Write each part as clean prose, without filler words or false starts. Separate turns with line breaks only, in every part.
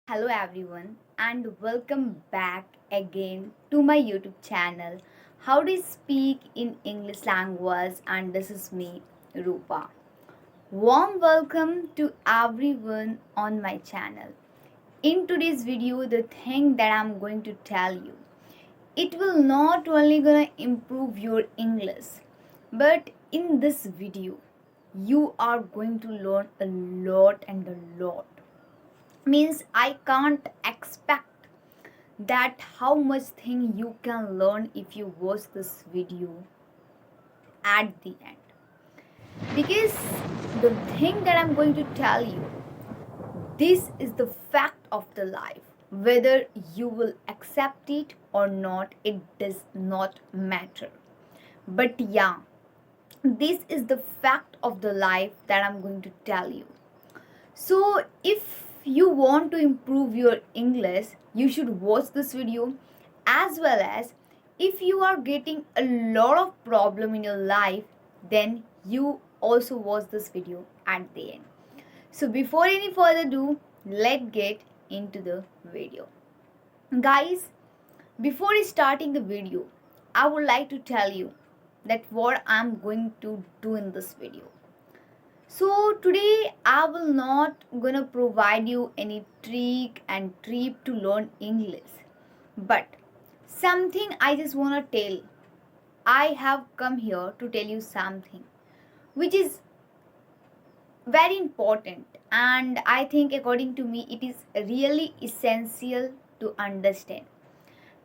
Hello everyone and welcome back again to my YouTube channel How to Speak in English Language, and this is me Rupa. Warm welcome to everyone on my channel. In today's video, the thing that I'm going to tell you, it will not only gonna improve your English, but in this video you are going to learn a lot and a lot. Means I can't expect that how much thing you can learn if you watch this video at the end, because the thing that I'm going to tell you, this is the fact of the life. Whether you will accept it or not, it does not matter. But yeah, this is the fact of the life that I'm going to tell you. So, if you want to improve your English, you should watch this video, as well as if you are getting a lot of problem in your life, then you also watch this video at the end. So, before any further ado, let's get into the video. Guys, before starting the video, I would like to tell you that what I'm going to do in this video. So today I will not gonna provide you any trick and tip to learn English, but something I just wanna tell. I have come here to tell you something which is very important, and I think according to me it is really essential to understand.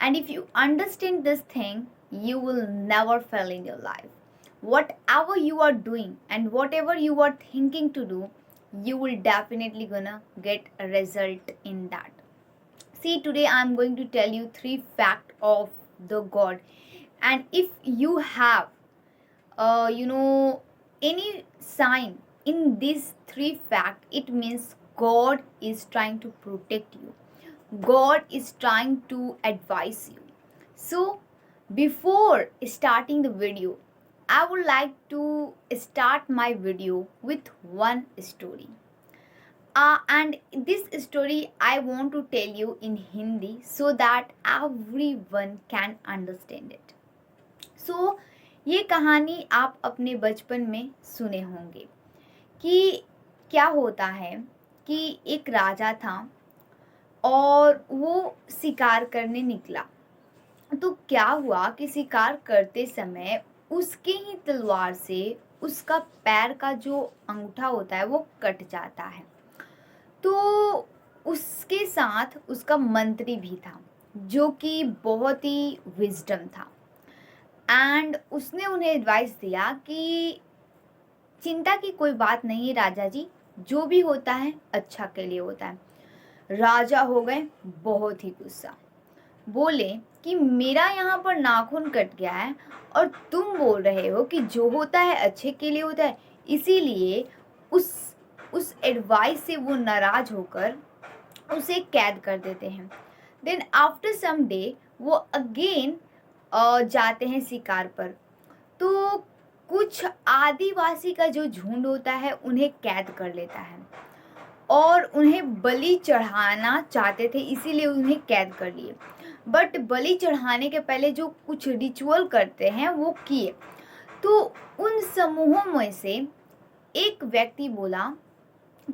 And if you understand this thing, you will never fail in your life. Whatever you are doing and whatever you are thinking to do, you will definitely gonna get a result in that. See, today I'm going to tell you three fact of the God. And if you have any sign in these three fact, it means God is trying to protect you. God is trying to advise you. So, before starting the video, I would like to start my video with one story. And this story I want to tell you in Hindi so that everyone can understand it. So, ये कहानी आप अपने बचपन में सुने होंगे कि क्या होता है कि एक राजा था और वो शिकार करने निकला। तो क्या हुआ कि शिकार करते समय उसके ही तलवार से उसका पैर का जो अंगूठा होता है वो कट जाता है। तो उसके साथ उसका मंत्री भी था, जो कि बहुत ही विजडम था, एंड उसने उन्हें एडवाइस दिया कि चिंता की कोई बात नहीं राजा जी, जो भी होता है अच्छा के लिए होता है। राजा हो गए बहुत ही गुस्सा, बोले कि मेरा यहाँ पर नाखून कट गया है और तुम बोल रहे हो कि जो होता है अच्छे के लिए होता है। इसीलिए उस एडवाइस से वो नाराज होकर उसे कैद कर देते हैं। देन आफ्टर सम डे वो अगेन जाते हैं शिकार पर। तो कुछ आदिवासी का जो झुंड होता है उन्हें कैद कर लेता है और उन्हें बलि चढ़ाना चाहते थे, इसीलिए उन्हें कैद कर लिए। बट बलि चढ़ाने के पहले जो कुछ रिचुअल करते हैं वो किए। तो उन समूहों में से एक व्यक्ति बोला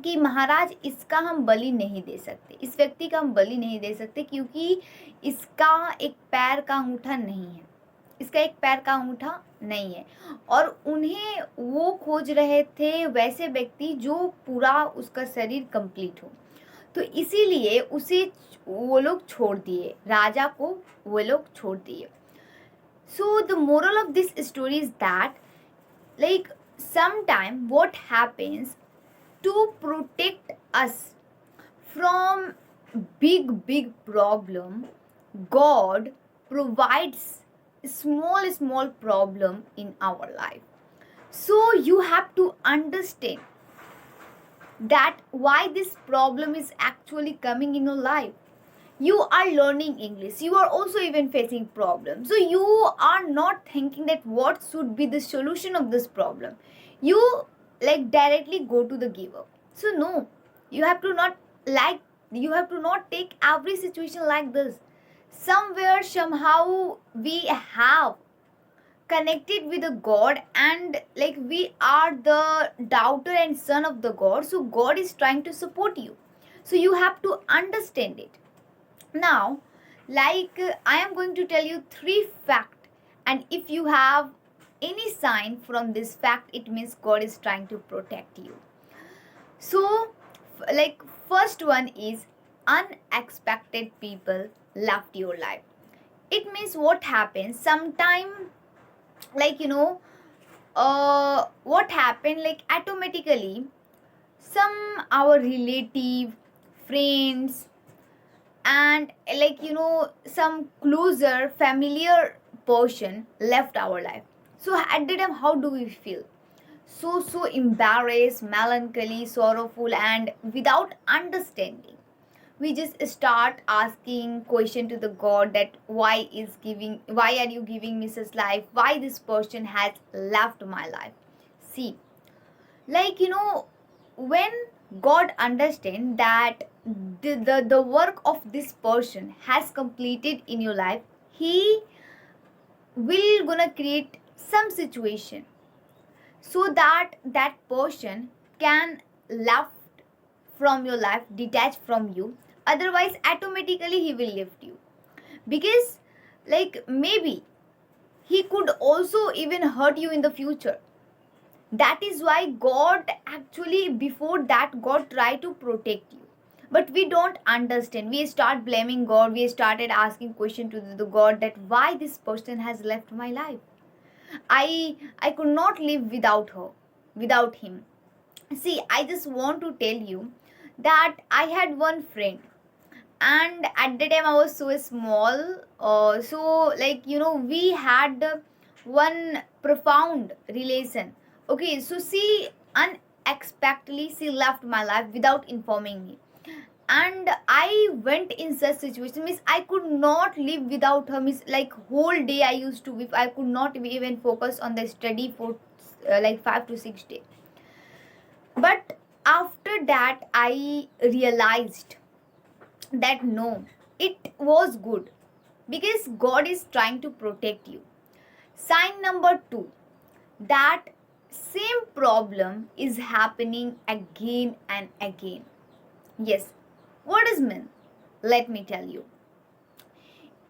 कि महाराज, इसका हम बलि नहीं दे सकते, इस व्यक्ति का हम बलि नहीं दे सकते, क्योंकि इसका एक पैर का अंगूठा नहीं है, इसका एक पैर का अंगूठा नहीं है। और उन्हें वो खोज रहे थे वैसे व्यक्ति जो पूरा उसका शरीर कंप्लीट हो। तो इसीलिए उसे वो लोग छोड़ दिए, राजा को वो लोग छोड़ दिए। So the moral of this story is that, like, sometime what happens to protect us from big problem, God provides small problem in our life. So you have to understand that why this problem is actually coming in your life. You are learning English, you are also even facing problems, so you are not thinking that what should be the solution of this problem. You like directly go to the give up. So no, you have to not like You have to not take every situation like this. Somewhere, somehow, we have connected with the God, and like we are the daughter and son of the God. So God is trying to support you. So you have to understand it. Now, I am going to tell you three facts, and if you have any sign from this fact, it means God is trying to protect you. So, like, first one is unexpected people left your life. It means what happens sometime, like what happened, like automatically some our relative, friends, and some closer familiar person left our life. So at the time, how do we feel? So embarrassed, melancholy, sorrowful, and without understanding. We just start asking question to the God that why are you giving me such life, why this person has left my life. See, like when God understand that the work of this person has completed in your life, he will gonna create some situation so that that person can left from your life, detach from you. Otherwise automatically he will lift you, because like maybe he could also even hurt you in the future. That is why God actually, before that, God try to protect you. But we don't understand, we start blaming God, we started asking question to the God that why this person has left my life. I could not live without her, without him. See, I just want to tell you that I had one friend, and at the time I was so small. So we had one profound relation. Okay, so she unexpectedly she left my life without informing me, and I went in such situation, means I could not live without her, means like whole day I used to weep, I could not even focus on the study for like 5 to 6 days. But after that I realized that no, it was good, because God is trying to protect you. Sign number two, that same problem is happening again and again. Yes, what does mean? Let me tell you.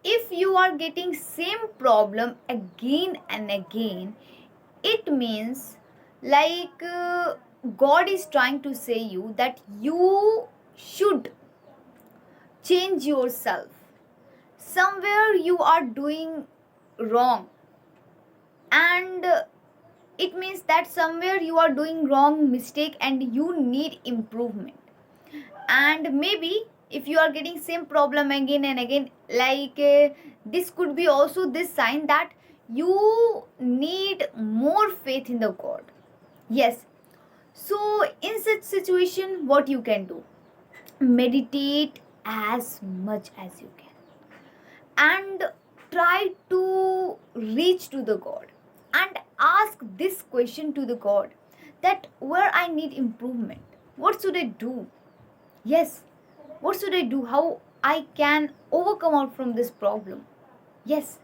If you are getting same problem again and again, it means God is trying to say you that you should change yourself. Somewhere you are doing wrong, and it means that somewhere you are doing wrong mistake and you need improvement. And maybe if you are getting same problem again and again, this could be also this sign that you need more faith in the God. Yes. So in such situation, what you can do, meditate as much as you can, and try to reach to the God, and ask this question to the God that where I need improvement, what should I do? Yes, what should I do, how I can overcome out from this problem. Yes.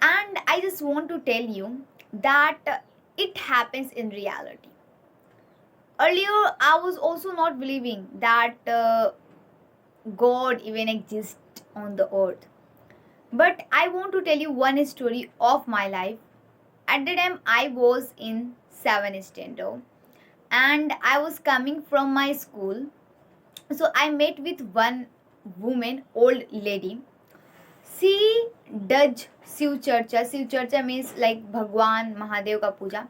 And I just want to tell you that it happens in reality. Earlier I was also not believing that God even exists on the earth. But I want to tell you one story of my life. At the time, I was in 7th standard, and I was coming from my school. So I met with one woman, old lady. She does Shiv Charcha. Shiv Charcha means like Bhagwan Mahadev ka puja.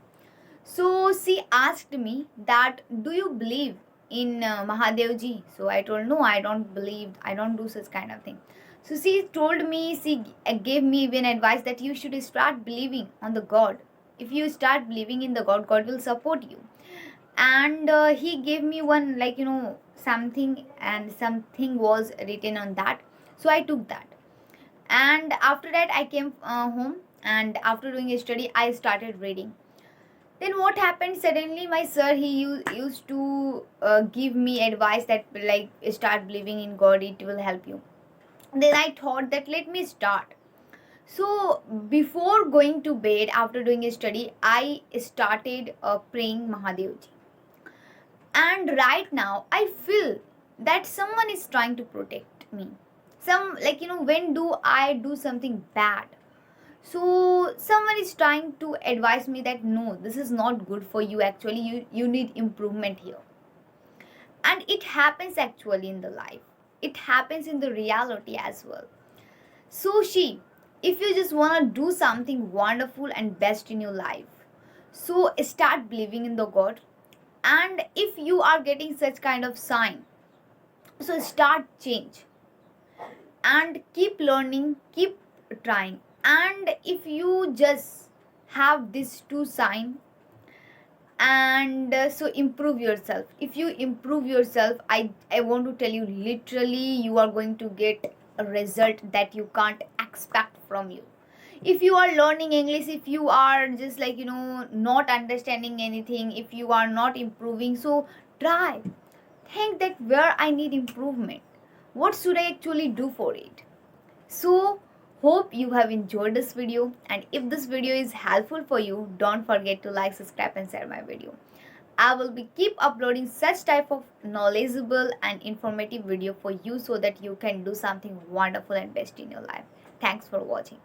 So she asked me that, do you believe in Mahadev ji? So I told, no, I don't believe, I don't do such kind of thing. So she told me, she gave me even advice that you should start believing on the God. If you start believing in the God, God will support you. And he gave me one, something, and something was written on that. So I took that. And after that, I came home, and after doing a study, I started reading. Then what happened, suddenly my sir, he used to give me advice that like start believing in God, it will help you. Then I thought that let me start. So before going to bed after doing a study, I started praying Mahadevji. And right now I feel that someone is trying to protect me. Some, like, when do I do something bad, so someone is trying to advise me that no, this is not good for you, actually you need improvement here. And it happens actually in the life, it happens in the reality as well. So she, if you just want to do something wonderful and best in your life, so start believing in the God. And if you are getting such kind of sign, so start change and keep learning, keep trying. And if you just have these two sign, and so improve yourself. If you improve yourself, I want to tell you, literally you are going to get a result that you can't expect from you. If you are learning English, if you are just like not understanding anything, if you are not improving, so try, think that where I need improvement, what should I actually do for it. So, hope you have enjoyed this video, and if this video is helpful for you, don't forget to like, subscribe and share my video. I will be keep uploading such type of knowledgeable and informative video for you so that you can do something wonderful and best in your life. Thanks for watching.